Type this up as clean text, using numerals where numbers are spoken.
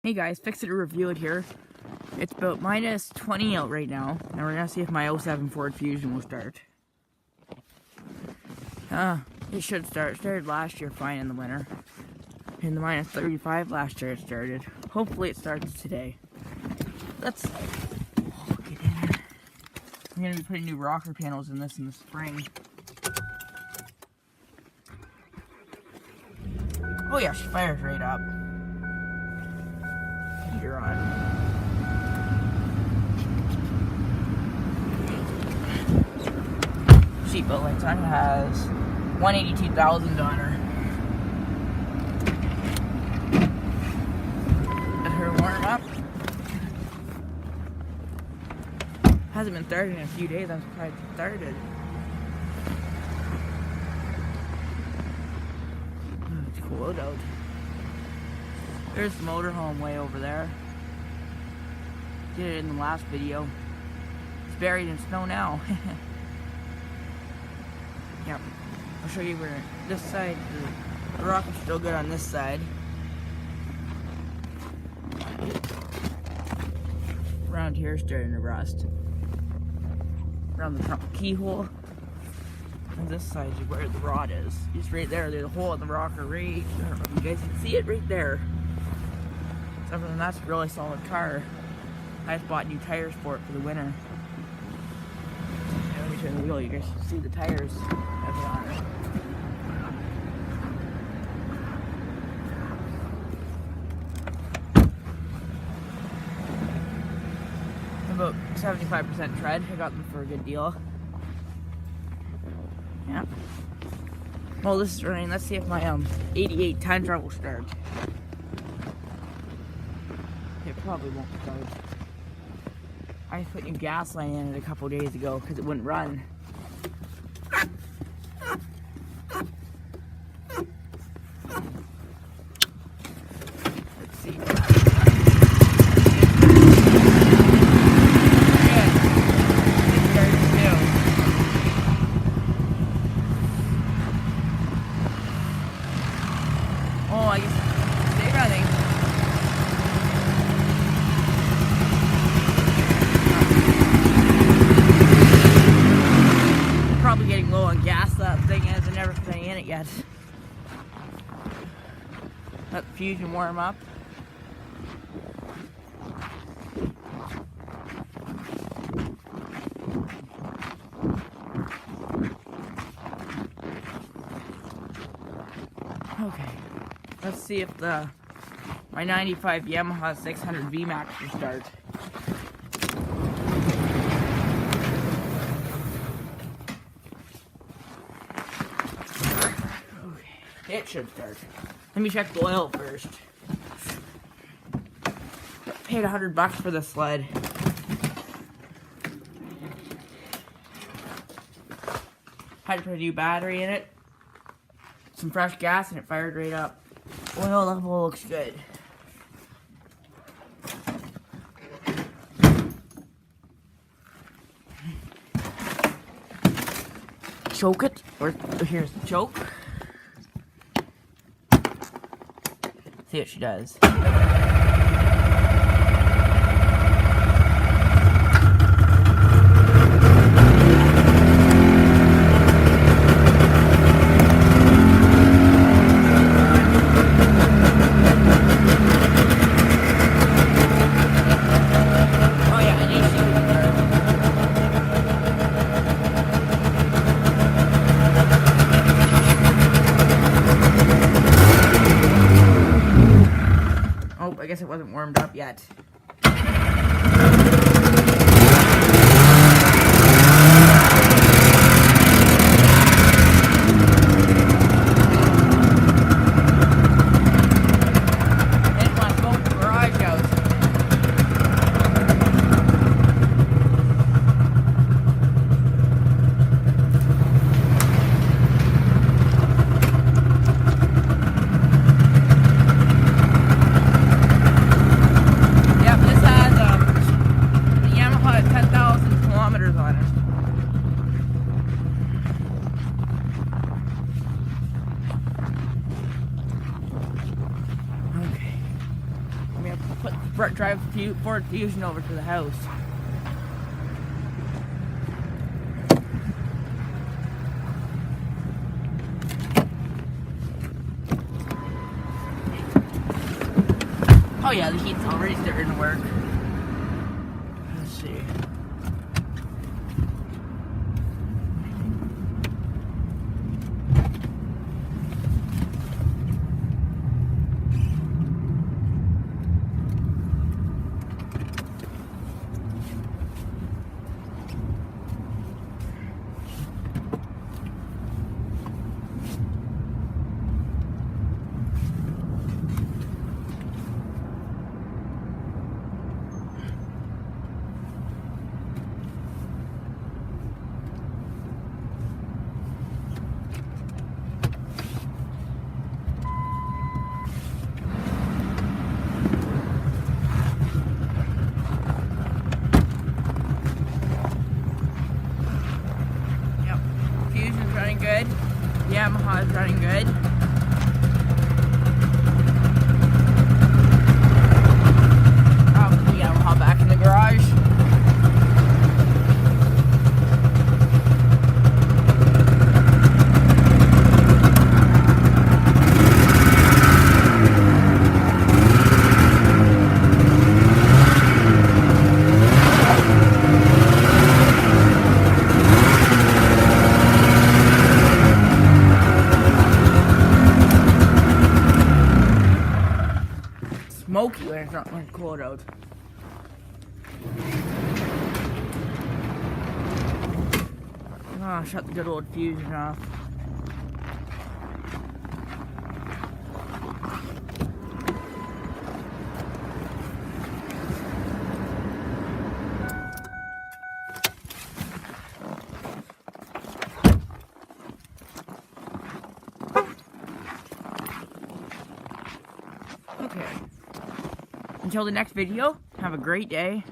Hey guys, Fix It or Review It here. It's about minus 20 out right now. Now we're gonna see if my 07 Ford Fusion will start. It should start. It started last year fine in the winter. In the minus 35 last year it started. Hopefully it starts today. Let's get in here. I'm gonna be putting new rocker panels in this in the spring. Oh yeah, she fires right up. Heater on. Seatbelt lights on. Has 182,000 on her. Let her warm up. Hasn't been started in a few days. I'm surprised it started. It's cool out. There's the motorhome way over there. Did it in the last video. It's buried in snow now. Yep. I'll show you where this side, the rock is still good on this side. Around here is starting to rust. Around the front keyhole. And this side is where the rod is. Just right there. There's a hole in the rocker right. I don't know if you guys can see it right there. Except for that's a really solid car. I just bought new tires for it for the winter. Let me turn the wheel. You guys can see the tires. That's on it. About 75% tread. I got them for a good deal. Yeah. Well, this is running. Let's see if my 88 time trial will start. It probably won't start. I put new gas line in it a couple days ago because it wouldn't run. Let's see. Oh, I guess stay running. Probably getting low on gas, that thing is. I never put any in it yet. Let the Fusion warm up. Okay. Let's see if my 95 Yamaha 600 VMAX will start. Okay, it should start. Let me check the oil first. Paid $100 for the sled. Had to put a new battery in it. Some fresh gas and it fired right up. Oil level looks good. Choke it, or here's the choke. See what she does. I guess it wasn't warmed up yet. Yeah. drive Ford Fusion over to the house. Oh yeah, the heat's already starting to work. Let's see. Running good. Yamaha's running good. The Yamaha back in the garage. Smoky when it's cold out. Shut the good old Fusion off. Okay. Until the next video, have a great day.